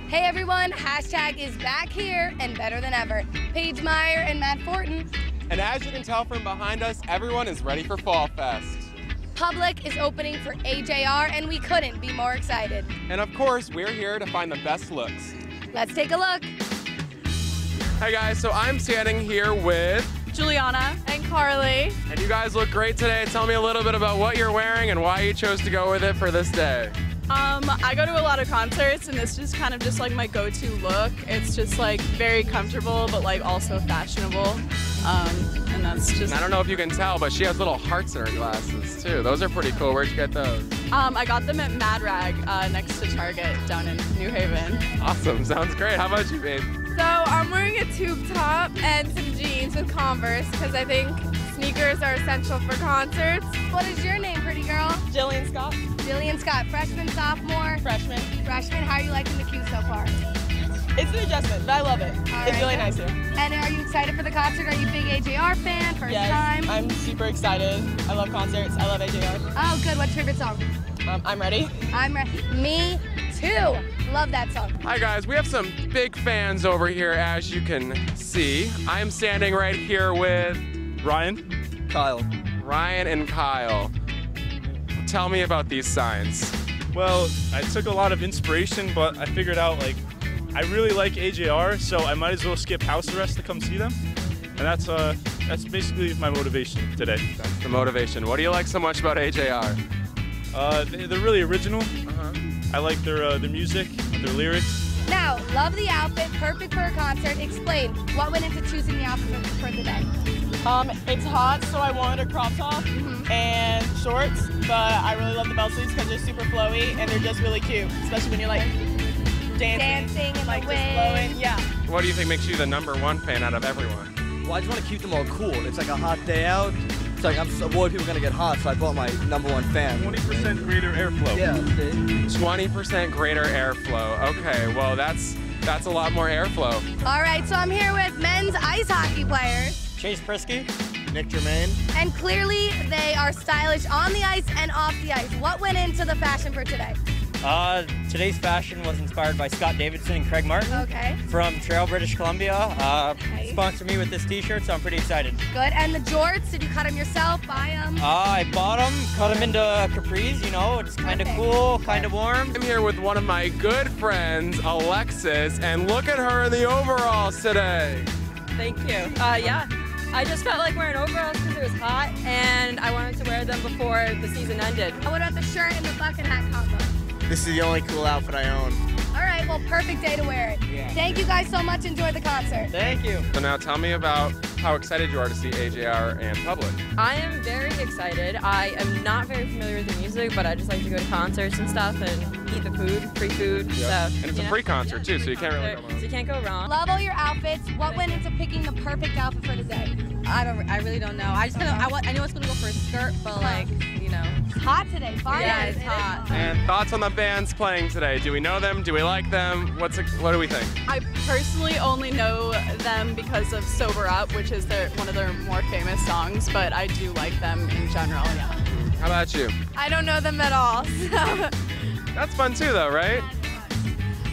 Hey everyone, hashtag is back here and better than ever. Paige Meyer and Matt Fortin. And as you can tell from behind us, everyone is ready for Fall Fest. Public is opening for AJR and we couldn't be more excited. And of course, we're here to find the best looks. Let's take a look. Hey guys, so I'm standing here with Juliana and Carly. And you guys look great today. Tell me a little bit about what you're wearing and why you chose to go with it for this day. I go to a lot of concerts and this is kind of just like my go-to look. It's just like very comfortable but like also fashionable. And that's just... And I don't know if you can tell, but she has little hearts in her glasses too. Those are pretty cool. Where'd you get those? I got them at Mad Rag next to Target down in New Haven. Awesome. Sounds great. How about you, babe? So I'm wearing a tube top and some jeans with Converse because I think sneakers are essential for concerts. What is your name, pretty girl? Jillian Scott. Jillian Scott, freshman, sophomore? Freshman. Freshman. How are you liking the queue so far? It's an adjustment, but I love it. It's really nice here. And are you excited for the concert? Are you a big AJR fan? First time? I'm super excited. I love concerts. I love AJR. Oh, good. What's your favorite song? I'm ready. I'm ready. Me too. Love that song. Hi guys, we have some big fans over here as you can see. I'm standing right here with Ryan. Kyle. Ryan and Kyle. Tell me about these signs. Well, I took a lot of inspiration, but I figured out like I really like AJR, so I might as well skip house arrest to come see them. And that's basically my motivation today. That's the motivation. What do you like so much about AJR? They're really original. I like their music, their lyrics. Now, love the outfit, perfect for a concert. Explain, what went into choosing the outfit for the day? It's hot, so I wanted a crop top and shorts, but I really love the bell sleeves because they're super flowy and they're just really cute, especially when you're like dancing in like the just wind. flowing. Yeah. What do you think makes you the #1 fan out of everyone? Well, I just want to keep them all cool. It's like a hot day out. It's like I'm worried people are gonna get hot, so I bought my #1 fan. 20% greater airflow. Yeah. 20% greater airflow. Okay, well that's a lot more airflow. All right, so I'm here with men's ice hockey players. Chase Prisky. Nick Germain. And clearly they are stylish on the ice and off the ice. What went into the fashion for today? Today's fashion was inspired by Scott Davidson and Craig Martin Okay. from Trail, British Columbia. Sponsored me with this t-shirt, so I'm pretty excited. Good. And the jorts, did you cut them yourself, buy them? I bought them, cut them into capris, you know, it's kind of cool, kind of warm. I'm here with one of my good friends, Alexis, and look at her in the overalls today. Thank you. Yeah, I just felt like wearing overalls because it was hot, and I wanted to wear them before the season ended. What about the shirt and the bucket hat combo? This is the only cool outfit I own. All right, well, perfect day to wear it. Yeah. Thank you guys so much. Enjoy the concert. Thank you. So now tell me about how excited you are to see AJR and Public. I am very excited. I am not very familiar with the music, but I just like to go to concerts and stuff and eat the food, free food. So, And it's a free concert too, so you can't really go So wrong. you can't go wrong. Love all your outfits. What went into picking the perfect outfit for the day? I really don't know. I just kind of, I know it's gonna go for a skirt, but like, you know. It's hot today. Fine. Yeah, it's hot. And thoughts on the bands playing today? Do we know them? Do we like them? What do we think? I personally only know them because of Sober Up, which is one of their more famous songs, but I do like them in general, yeah. How about you? I don't know them at all. So. That's fun too though, right?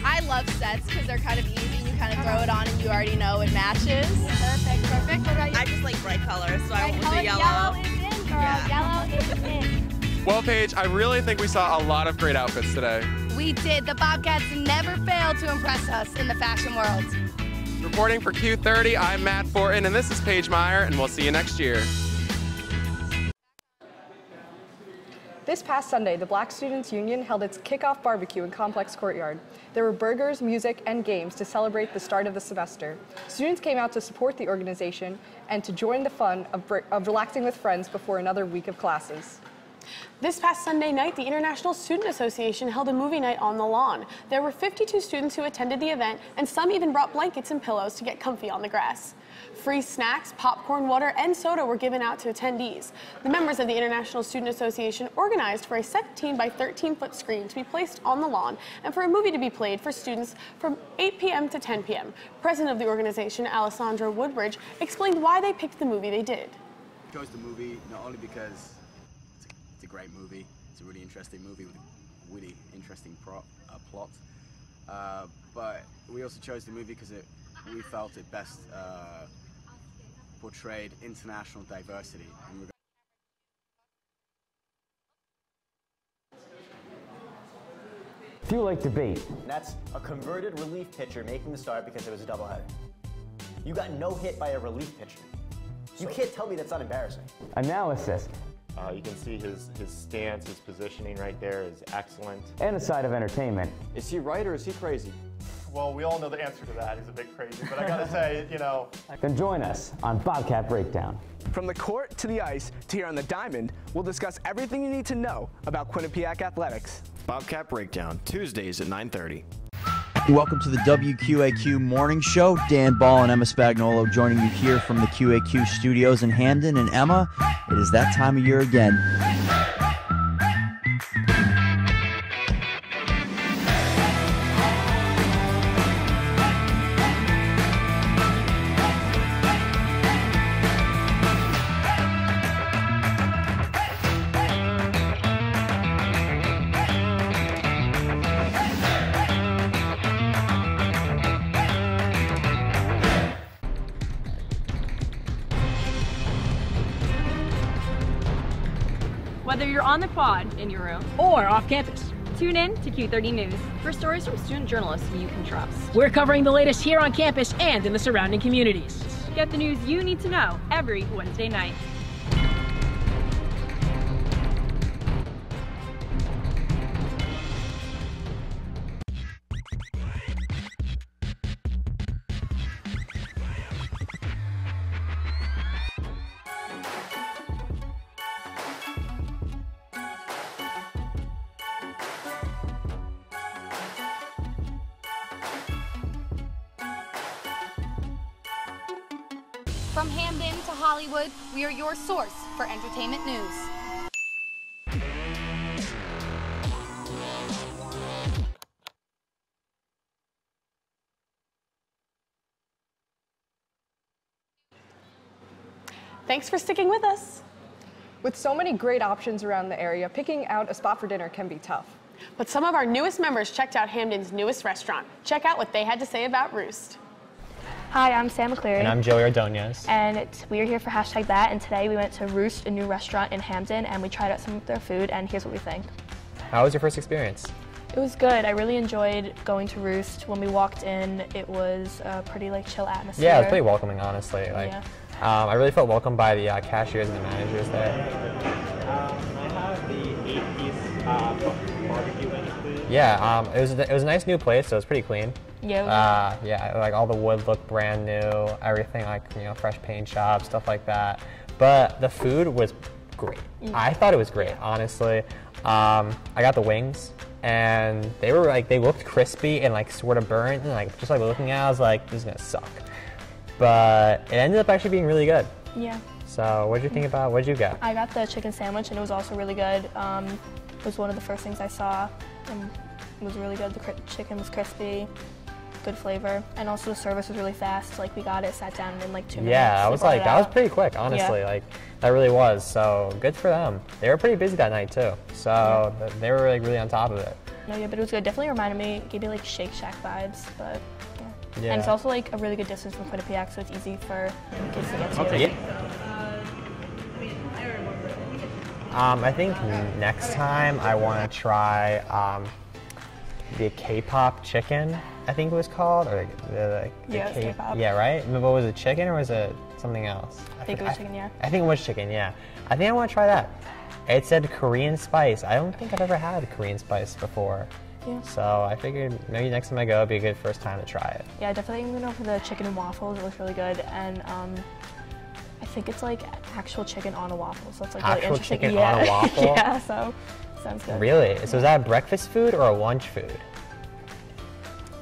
I love sets because they're kind of easy. You kind of throw it on and you already know it matches. Perfect, perfect. What about you? I just like bright colors, so I went with Color the yellow. Yellow is in, girl. Yeah. Yellow is in. Well, Paige, I really think we saw a lot of great outfits today. We did. The Bobcats never failed to impress us in the fashion world. Reporting for Q30, I'm Matt Fortin, and this is Paige Meyer, and we'll see you next year. This past Sunday, the Black Students Union held its kickoff barbecue in Complex Courtyard. There were burgers, music, and games to celebrate the start of the semester. Students came out to support the organization and to join the fun of relaxing with friends before another week of classes. This past Sunday night, the International Student Association held a movie night on the lawn. There were 52 students who attended the event, and some even brought blankets and pillows to get comfy on the grass. Free snacks, popcorn, water, and soda were given out to attendees. The members of the International Student Association organized for a 17 by 13-foot screen to be placed on the lawn and for a movie to be played for students from 8 p.m. to 10 p.m. President of the organization, Alessandra Woodbridge, explained why they picked the movie they did. I chose the movie not only because it's a great movie, it's a really interesting movie with a witty, interesting plot, but we also chose the movie because we felt it best portrayed international diversity. Few like debate. That's a converted relief pitcher making the start because it was a doubleheader. You got no hit by a relief pitcher. You can't tell me that's not embarrassing. Analysis. You can see his stance, his positioning right there is excellent. And a side of entertainment. Is he right or is he crazy? Well, we all know the answer to that. He's a bit crazy, but I gotta say, you know. Then join us on Bobcat Breakdown. From the court to the ice to here on the diamond, we'll discuss everything you need to know about Quinnipiac athletics. Bobcat Breakdown, Tuesdays at 9:30. Welcome to the WQAQ Morning Show. Dan Ball and Emma Spagnolo joining you here from the QAQ studios in Hamden. And Emma, it is that time of year again. Whether you're on the quad in your room or off campus, tune in to Q30 News for stories from student journalists you can trust. We're covering the latest here on campus and in the surrounding communities. Get the news you need to know every Wednesday night. From Hamden to Hollywood, we are your source for entertainment news. Thanks for sticking with us. With so many great options around the area, picking out a spot for dinner can be tough. But some of our newest members checked out Hamden's newest restaurant. Check out what they had to say about Roost. Hi, I'm Sam McCleary. And I'm Joey Ordonez. And we are here for #that, and today we went to Roost, a new restaurant in Hamden, and we tried out some of their food, and here's what we think. How was your first experience? It was good. I really enjoyed going to Roost. When we walked in, it was a pretty chill atmosphere. Yeah, it was pretty welcoming, honestly. Yeah. I really felt welcomed by the cashiers and the managers there. I have the 8-piece barbecue wings, please. Yeah, it was a nice new place, so it was pretty clean. Yeah. Yeah, all the wood looked brand new, everything fresh paint job, stuff like that. But the food was great. I thought it was great, honestly. I got the wings, and they were they looked crispy and sort of burnt, and just looking at it, I was like, this is gonna suck. But it ended up actually being really good. Yeah. So what did you think about? What did you get? I got the chicken sandwich, and it was also really good. It was one of the first things I saw, and it was really good. The chicken was crispy, good flavor, and also the service was really fast. We got it, sat down in 2 minutes. Yeah, I was that was pretty quick, honestly. Yeah. That really was. So good for them. They were pretty busy that night too. So they were really on top of it. No, yeah, but it was good. Definitely reminded me, gave me Shake Shack vibes, but yeah. And it's also a really good distance from Quinnipiac, so it's easy for kids to get to. Okay. I think next time I want to try the K-pop chicken, I think it was called, or the K-pop. Yeah, right? But was it chicken or was it something else? I think it was chicken, yeah. I think it was chicken, yeah. I think I want to try that. It said Korean spice. I don't think I've ever had Korean spice before. Yeah. So I figured maybe next time I go, it'd be a good first time to try it. Yeah, definitely I'm gonna go for the chicken and waffles. It looks really good, and I think it's actual chicken on a waffle, so it's really actual interesting. Chicken on a waffle? Yeah, so sounds good. Really? So is that a breakfast food or a lunch food?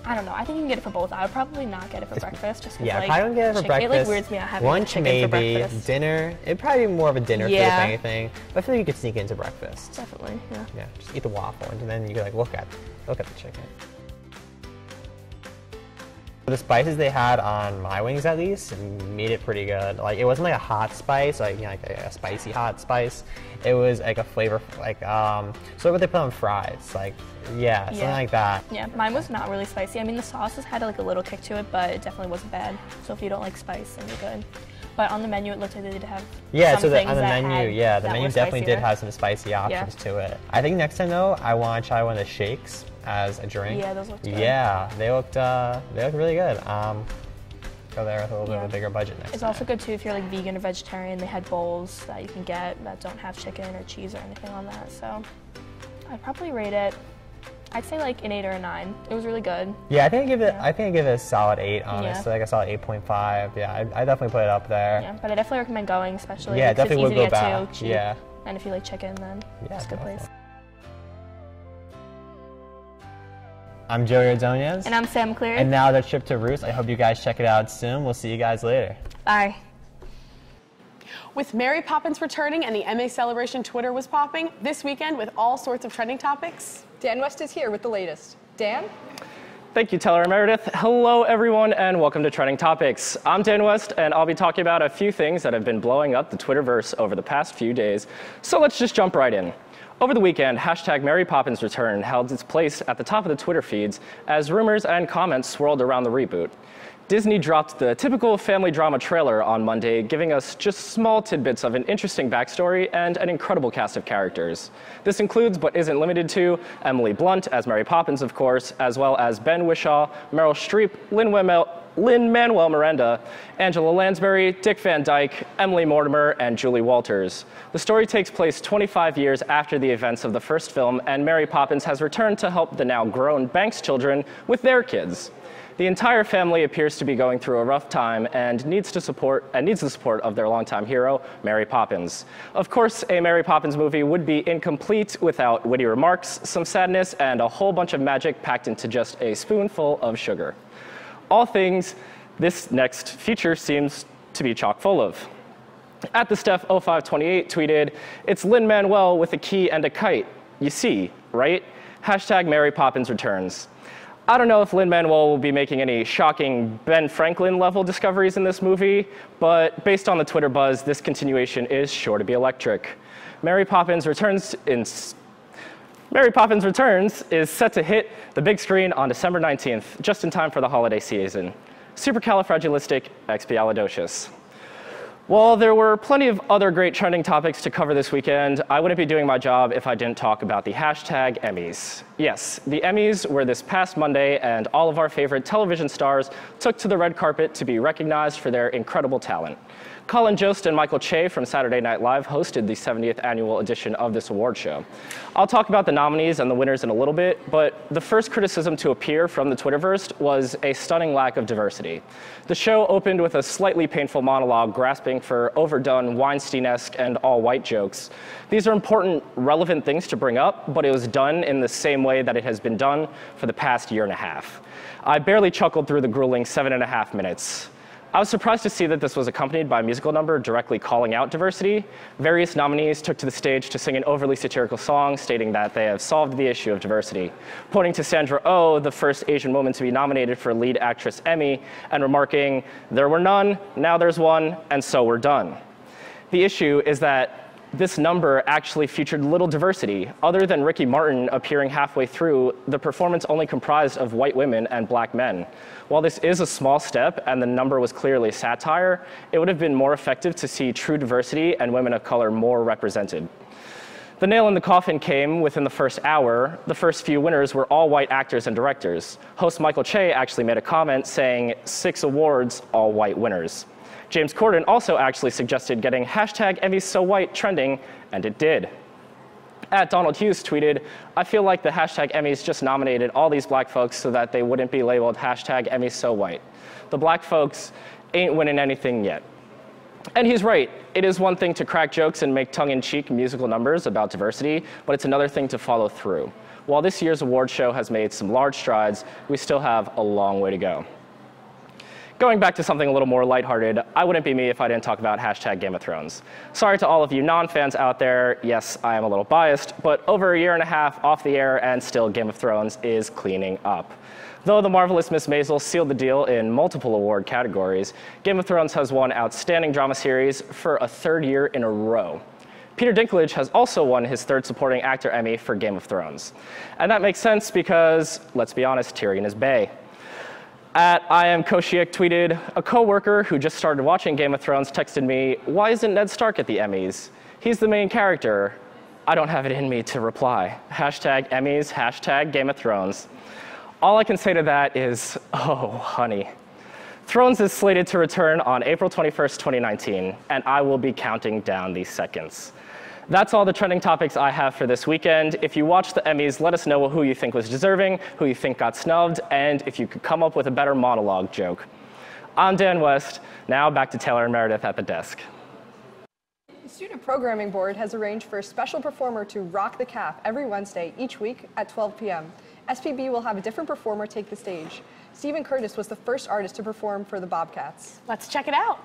I don't know. I think you can get it for both. I would probably not get it for breakfast, just because I don't get it for breakfast. It weirds me out having lunch chicken maybe, for breakfast. dinner. It'd probably be more of a dinner food, if anything. But I feel like you could sneak into breakfast. Definitely, yeah. Yeah, just eat the waffle, and then you could look at the chicken. The spices they had on my wings, at least, made it pretty good. It wasn't a hot spice, a spicy hot spice. It was like a flavor, like so what they put on fries, like something like that. Yeah, mine was not really spicy. I mean, the sauces had like a little kick to it, but it definitely wasn't bad. So if you don't like spice, then you're good. But on the menu, it looked like they did have some things on the that menu, had, the that menu were definitely did spicier. have some spicy options to it. I think next time though, I want to try one of the shakes as a drink. Yeah, those looked good. Yeah, they looked really good. Go there with a little bit of a bigger budget next It's time. also good too if you're like vegan or vegetarian. They had bowls that you can get that don't have chicken or cheese or anything on that. So I'd probably rate it. I'd say like an 8 or a 9. It was really good. Yeah, I think I give it a solid 8, honestly. Like a solid 8.5. Yeah, I definitely put it up there. Yeah, but I definitely recommend going, especially Yeah, because definitely it's easy would to go get back. to, cheap. Yeah. And if you like chicken, then it's a good place. I'm Joey Ordonez. And I'm Sam Cleary. And now the trip to Roost. I hope you guys check it out soon. We'll see you guys later. Bye. With Mary Poppins returning and the MA Celebration Twitter was popping, this weekend with all sorts of trending topics. Dan West is here with the latest. Dan? Thank you, Teller Meredith. Hello, everyone, and welcome to Trending Topics. I'm Dan West, and I'll be talking about a few things that have been blowing up the Twitterverse over the past few days. So let's just jump right in. Over the weekend, hashtag Mary Poppins Return held its place at the top of the Twitter feeds as rumors and comments swirled around the reboot. Disney dropped the typical family drama trailer on Monday, giving us just small tidbits of an interesting backstory and an incredible cast of characters. This includes, but isn't limited to, Emily Blunt as Mary Poppins, of course, as well as Ben Whishaw, Meryl Streep, Lin-Manuel Miranda, Angela Lansbury, Dick Van Dyke, Emily Mortimer, and Julie Walters. The story takes place 25 years after the events of the first film, and Mary Poppins has returned to help the now grown Banks children with their kids. The entire family appears to be going through a rough time and needs the support of their longtime hero, Mary Poppins. Of course, a Mary Poppins movie would be incomplete without witty remarks, some sadness, and a whole bunch of magic packed into just a spoonful of sugar. All things this next feature seems to be chock full of. At the Steph0528 tweeted, "It's Lin-Manuel with a key and a kite. You see, right? Hashtag Mary Poppins returns." I don't know if Lin-Manuel will be making any shocking Ben Franklin level discoveries in this movie, but based on the Twitter buzz, this continuation is sure to be electric. Mary Poppins Returns is set to hit the big screen on December 19th, just in time for the holiday season. Supercalifragilisticexpialidocious. While there were plenty of other great trending topics to cover this weekend, I wouldn't be doing my job if I didn't talk about the hashtag Emmys. Yes, the Emmys were this past Monday, and all of our favorite television stars took to the red carpet to be recognized for their incredible talent. Colin Jost and Michael Che from Saturday Night Live hosted the 70th annual edition of this award show. I'll talk about the nominees and the winners in a little bit, but the first criticism to appear from the Twitterverse was a stunning lack of diversity. The show opened with a slightly painful monologue grasping for overdone Weinstein-esque and all-white jokes. These are important, relevant things to bring up, but it was done in the same way that it has been done for the past year and a half. I barely chuckled through the grueling 7.5 minutes. I was surprised to see that this was accompanied by a musical number directly calling out diversity. Various nominees took to the stage to sing an overly satirical song stating that they have solved the issue of diversity, pointing to Sandra Oh, the first Asian woman to be nominated for Lead Actress Emmy, and remarking, "There were none, now there's one, and so we're done." The issue is that this number actually featured little diversity. Other than Ricky Martin appearing halfway through, the performance only comprised of white women and black men. While this is a small step and the number was clearly satire, it would have been more effective to see true diversity and women of color more represented. The nail in the coffin came within the first hour. The first few winners were all white actors and directors. Host Michael Che actually made a comment saying 6 awards, all white winners. James Corden also actually suggested getting hashtag #EmmysSoWhite trending, and it did. At Donald Hughes tweeted, "I feel like the hashtag Emmys just nominated all these black folks so that they wouldn't be labeled hashtag #EmmysSoWhite. The black folks ain't winning anything yet." And he's right. It is one thing to crack jokes and make tongue-in-cheek musical numbers about diversity, but it's another thing to follow through. While this year's award show has made some large strides, we still have a long way to go. Going back to something a little more lighthearted, I wouldn't be me if I didn't talk about hashtag Game of Thrones. Sorry to all of you non-fans out there, yes, I am a little biased, but over a year and a half off the air and still Game of Thrones is cleaning up. Though The Marvelous Miss Maisel sealed the deal in multiple award categories, Game of Thrones has won Outstanding Drama Series for a 3rd year in a row. Peter Dinklage has also won his 3rd Supporting Actor Emmy for Game of Thrones. And that makes sense because, let's be honest, Tyrion is bae. At IamKoshiak tweeted, a coworker who just started watching Game of Thrones texted me, why isn't Ned Stark at the Emmys? He's the main character. I don't have it in me to reply. Hashtag Emmys, hashtag Game of Thrones. All I can say to that is, oh, honey. Thrones is slated to return on April 21st, 2019, and I will be counting down these seconds. That's all the trending topics I have for this weekend. If you watched the Emmys, let us know who you think was deserving, who you think got snubbed, and if you could come up with a better monologue joke. I'm Dan West. Now back to Taylor and Meredith at the desk. The Student Programming Board has arranged for a special performer to rock the CAF every Wednesday each week at 12 p.m. SPB will have a different performer take the stage. Stephen Curtis was the first artist to perform for the Bobcats. Let's check it out.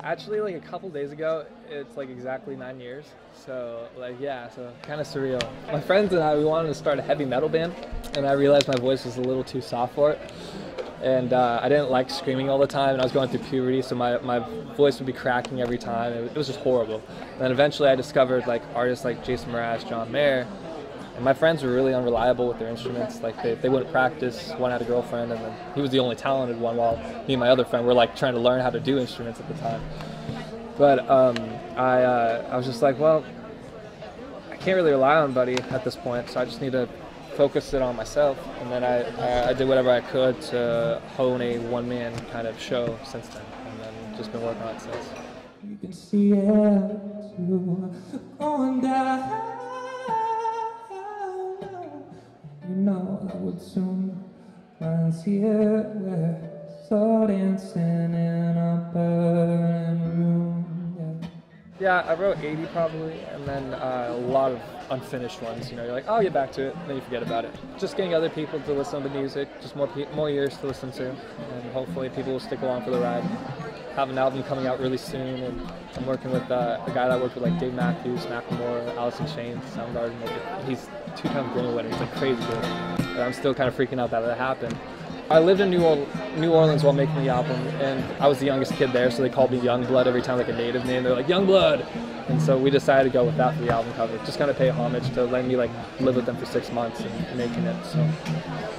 Actually, like a couple days ago, it's like exactly 9 years. So like, yeah, so kind of surreal. My friends and I, we wanted to start a heavy metal band, and I realized my voice was a little too soft for it. And I didn't like screaming all the time, and I was going through puberty, so my voice would be cracking every time. It was just horrible. And then eventually I discovered like artists like Jason Mraz, John Mayer, and my friends were really unreliable with their instruments. Like they wouldn't practice. One had a girlfriend, and then he was the only talented one, while me and my other friend were like trying to learn how to do instruments at the time. But I was just like, well, I can't really rely on Buddy at this point, so I just need to focus it on myself. And then I did whatever I could to hone a one-man kind of show since then, and then just been working on it since. You can see it too, going down. You know I would soon find here where slow dancing in a burning room. Yeah, I wrote 80 probably, and then a lot of unfinished ones. You know, you're like, oh, get back to it, and then you forget about it. Just getting other people to listen to music, just more ears to listen to, and hopefully people will stick along for the ride. Have an album coming out really soon, and I'm working with a guy that I worked with, like Dave Matthews, Macklemore, Alice in Chains, Soundgarden. He's 2-time Grammy winner. He's like crazy good. And I'm still kind of freaking out that it happened. I lived in New Orleans while making the album, and I was the youngest kid there, so they called me Youngblood every time, like a native name. They're like, Youngblood! And so we decided to go with that for the album cover. Just kind of pay homage to letting me like live with them for 6 months and making it. So,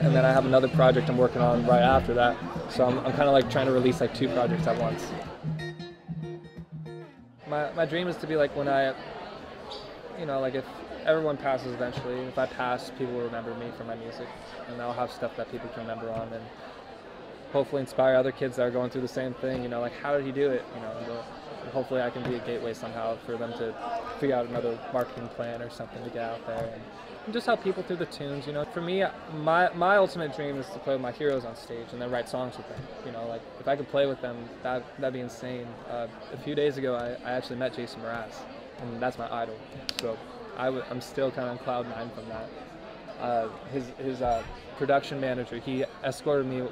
and then I have another project I'm working on right after that. So I'm kind of like trying to release like 2 projects at once. My dream is to be like when I, you know, like if everyone passes eventually, if I pass, people will remember me for my music, and I'll have stuff that people can remember on, and hopefully inspire other kids that are going through the same thing. You know, like how did he do it? You know, and hopefully I can be a gateway somehow for them to figure out another marketing plan or something to get out there and just help people through the tunes. You know, for me, my ultimate dream is to play with my heroes on stage and then write songs with them. You know, like if I could play with them, that'd be insane. A few days ago, I actually met Jason Mraz, and that's my idol. So I'm still kind of on cloud 9 from that. His production manager, he escorted me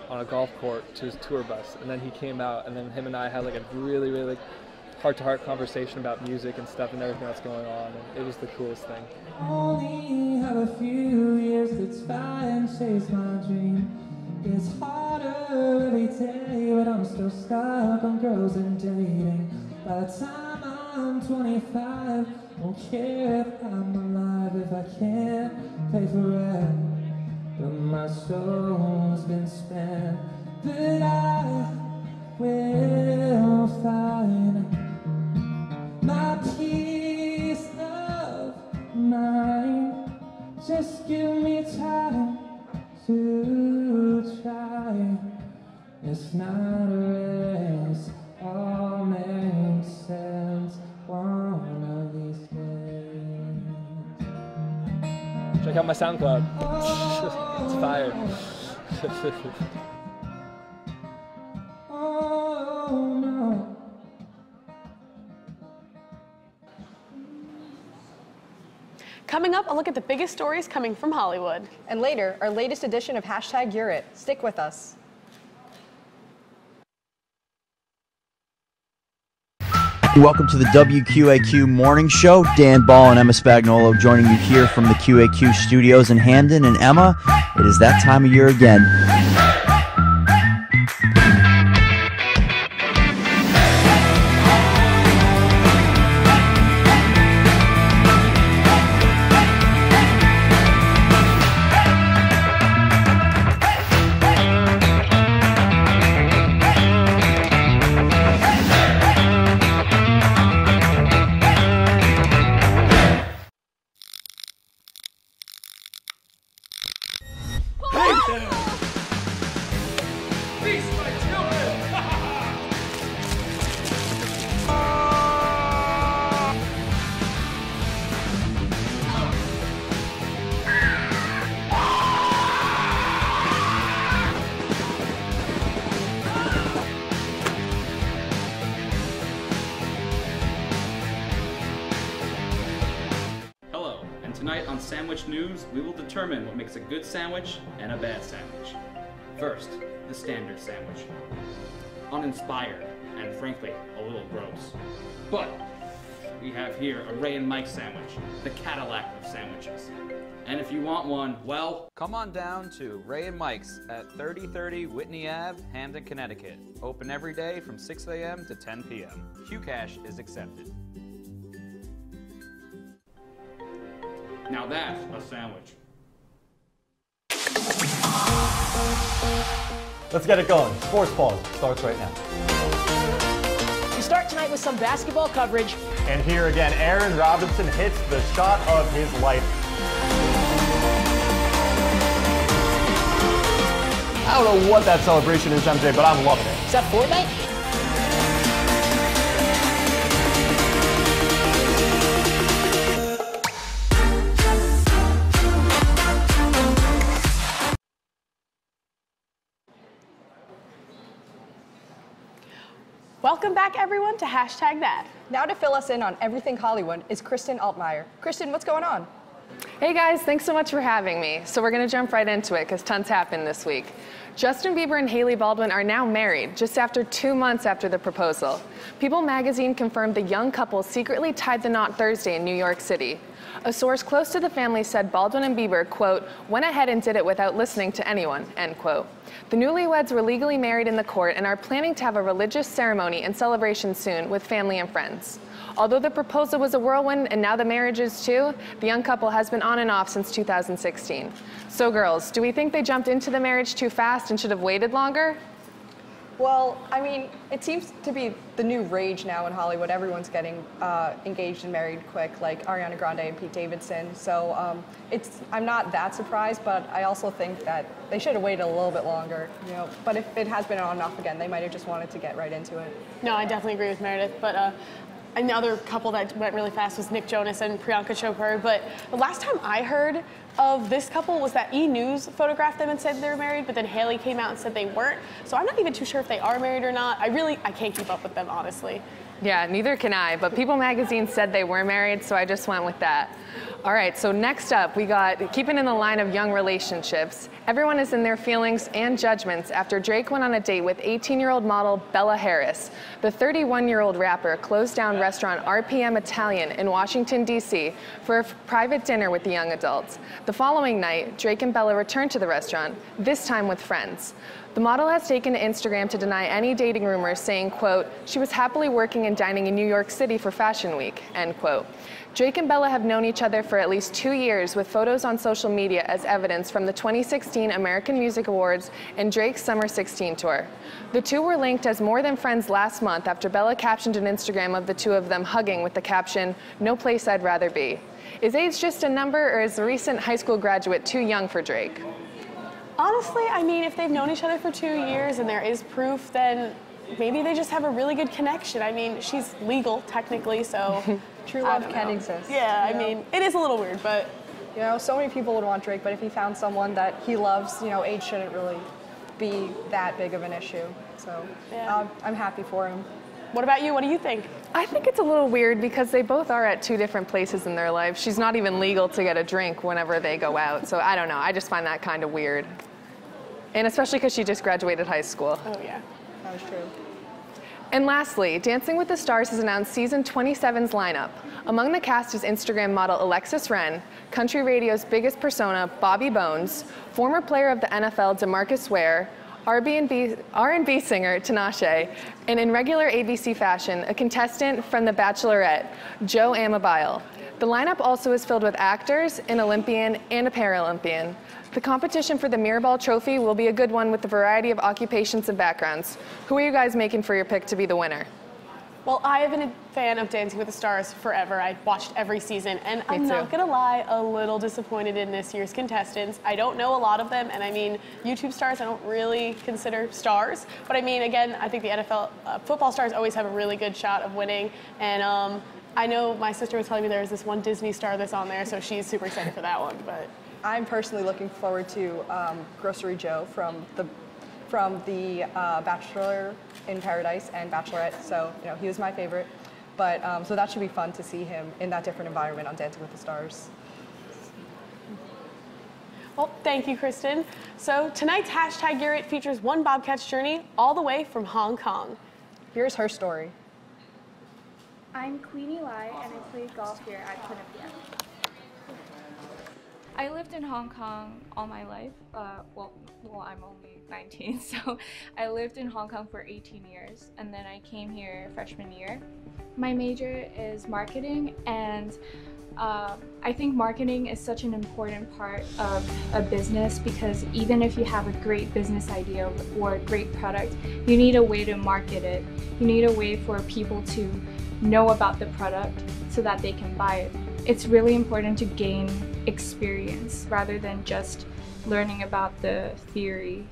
on a golf court to his tour bus, and then he came out, and then him and I had like a really, really heart-to-heart conversation about music and stuff and everything that's going on, and it was the coolest thing. Only have a few years to try and chase my dream. It's harder every day, but I'm still stuck on girls and dating. By the time I'm 25, won't care if I'm alive if I can't pay for rent. But my soul's been spent, but I will find my peace of mind. Just give me time to try. It's not a race, all makes sense one of these days. Check out my SoundCloud. It's fire. Oh no. Coming up, a look at the biggest stories coming from Hollywood. And later, our latest edition of Hashtag You're It. Stick with us. Welcome to the WQAQ Morning Show. Dan Ball and Emma Spagnolo joining you here from the QAQ studios in Hamden. And Emma, it is that time of year again. Hello, and tonight on Sandwich News, we will determine what makes a good sandwich and a bad sandwich. First, the standard sandwich. Uninspired, and frankly, a little gross. But we have here a Ray and Mike sandwich, the Cadillac of sandwiches. And if you want one, well, come on down to Ray and Mike's at 3030 Whitney Ave, Hamden, Connecticut. Open every day from 6 a.m. to 10 p.m. QCash is accepted. now that's a sandwich. Let's get it going. Sports Pause starts right now. We start tonight with some basketball coverage. And here again, Aaron Robinson hits the shot of his life. I don't know what that celebration is, MJ, but I'm loving it. Is that Fortnite? Welcome back, everyone, to Hashtag That. Now to fill us in on everything Hollywood is Kristen Altmeyer. Kristen, what's going on? Hey guys, thanks so much for having me. So we're gonna jump right into it because tons happened this week. Justin Bieber and Hailey Baldwin are now married just after 2 months after the proposal. People magazine confirmed the young couple secretly tied the knot Thursday in New York City. A source close to the family said Baldwin and Bieber, quote, went ahead and did it without listening to anyone, end quote. The newlyweds were legally married in the court and are planning to have a religious ceremony and celebration soon with family and friends. Although the proposal was a whirlwind and now the marriage is too, the young couple has been on and off since 2016. So girls, do we think they jumped into the marriage too fast and should have waited longer? Well, I mean, it seems to be the new rage now in Hollywood. Everyone's getting engaged and married quick, like Ariana Grande and Pete Davidson. So I'm not that surprised, but I also think that they should have waited a little bit longer. You know, but if it has been on and off again, they might have just wanted to get right into it. No, I definitely agree with Meredith, but another couple that went really fast was Nick Jonas and Priyanka Chopra. But the last time I heard of this couple was that E! News photographed them and said they were married, but then Hailey came out and said they weren't. So I'm not even too sure if they are married or not. I can't keep up with them, honestly. Yeah, neither can I, but People magazine said they were married, so I just went with that. All right, so next up, we got, keeping in the line of young relationships, everyone is in their feelings and judgments after Drake went on a date with 18-year-old model Bella Harris. The 31-year-old rapper closed down restaurant RPM Italian in Washington, D.C. for a private dinner with the young adults. The following night, Drake and Bella returned to the restaurant, this time with friends. The model has taken to Instagram to deny any dating rumors, saying, quote, she was happily working and dining in New York City for Fashion Week, end quote. Drake and Bella have known each other for at least 2 years, with photos on social media as evidence from the 2016 American Music Awards and Drake's Summer 16 tour. The two were linked as more than friends last month after Bella captioned an Instagram of the two of them hugging with the caption, no place I'd rather be. Is age just a number, or is the recent high school graduate too young for Drake? Honestly, I mean, if they've known each other for 2 years and there is proof, then maybe they just have a really good connection. I mean, she's legal, technically, so... True love can exist. Yeah, I mean, it is a little weird, but... You know, so many people would want Drake, but if he found someone that he loves, you know, age shouldn't really be that big of an issue. So yeah. I'm happy for him. What about you? What do you think? I think it's a little weird because they both are at 2 different places in their life. She's not even legal to get a drink whenever they go out. So I don't know. I just find that kind of weird. And especially because she just graduated high school. Oh, yeah. That was true. And lastly, Dancing with the Stars has announced season 27's lineup. Among the cast is Instagram model Alexis Wren, country radio's biggest persona Bobby Bones, former player of the NFL DeMarcus Ware, R&B singer Tinashe, and in regular ABC fashion, a contestant from The Bachelorette, Joe Amabile. The lineup also is filled with actors, an Olympian, and a Paralympian. The competition for the Mirrorball Trophy will be a good one with a variety of occupations and backgrounds. Who are you guys making for your pick to be the winner? Well, I have been a fan of Dancing with the Stars forever. I watched every season, and I'm not gonna lie, a little disappointed in this year's contestants. I don't know a lot of them, and I mean, YouTube stars I don't really consider stars, but I mean, again, I think the NFL football stars always have a really good shot of winning, and I know my sister was telling me there's this one Disney star that's on there, so she's super excited for that one. But I'm personally looking forward to Grocery Joe from the Bachelor in Paradise and Bachelorette, so he was my favorite. But so that should be fun to see him in that different environment on Dancing with the Stars. Well, thank you, Kristen. So tonight's hashtag Gear It features one Bobcats journey all the way from Hong Kong. Here's her story. I'm Queenie Lai, and I play golf here at Quinnipiac. I lived in Hong Kong all my life. Well, I'm only 19, so I lived in Hong Kong for 18 years, and then I came here freshman year. My major is marketing, and I think marketing is such an important part of a business because even if you have a great business idea or a great product, you need a way to market it. You need a way for people to know about the product so that they can buy it. It's really important to gain experience rather than just learning about the theory.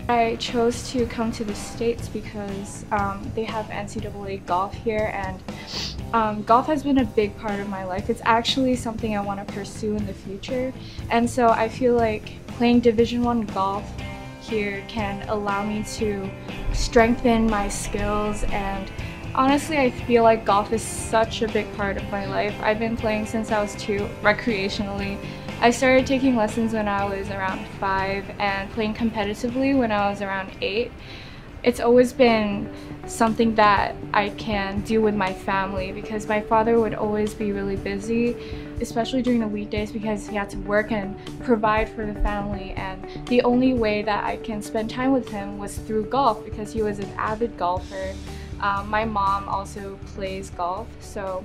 I chose to come to the States because they have NCAA golf here, and golf has been a big part of my life. It's actually something I want to pursue in the future, and so I feel like playing Division I golf here can allow me to strengthen my skills, and honestly I feel like golf is such a big part of my life. I've been playing since I was 2 recreationally. I started taking lessons when I was around 5 and playing competitively when I was around 8. It's always been something that I can do with my family because my father would always be really busy, especially during the weekdays because he had to work and provide for the family, and the only way that I can spend time with him was through golf because he was an avid golfer. My mom also plays golf, so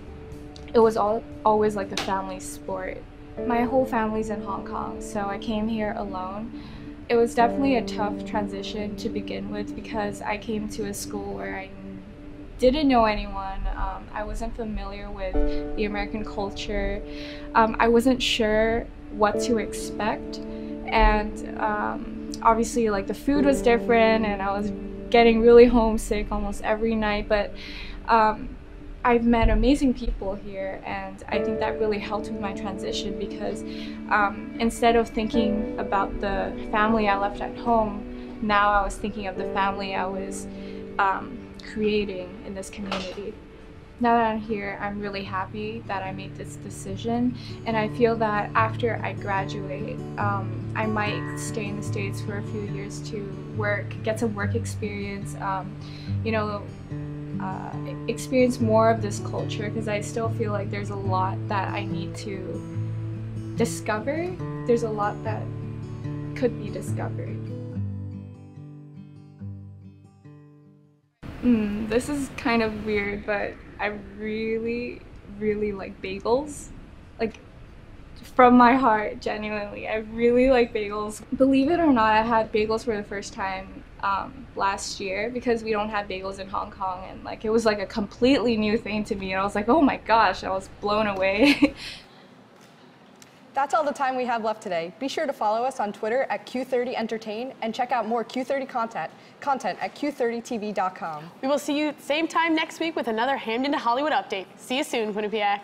it was always like a family sport. My whole family's in Hong Kong, so I came here alone. It was definitely a tough transition to begin with because I came to a school where I didn't know anyone. I wasn't familiar with the American culture. I wasn't sure what to expect, and obviously like the food was different and I was getting really homesick almost every night, but I've met amazing people here, and I think that really helped with my transition because instead of thinking about the family I left at home, now I was thinking of the family I was creating in this community. Now that I'm here, I'm really happy that I made this decision, and I feel that after I graduate, I might stay in the States for a few years to work, get some work experience, experience more of this culture because I still feel like there's a lot that I need to discover. There's a lot that could be discovered. This is kind of weird, but I really, really like bagels. Like, from my heart, genuinely. I really like bagels. Believe it or not, I had bagels for the first time last year because we don't have bagels in Hong Kong, and like it was like a completely new thing to me, and I was like, oh my gosh, I was blown away. That's all the time we have left today. Be sure to follow us on Twitter at Q30 Entertain and check out more Q30 content at Q30TV.com. We will see you same time next week with another Hamden to Hollywood update. See you soon, Quinnipiac.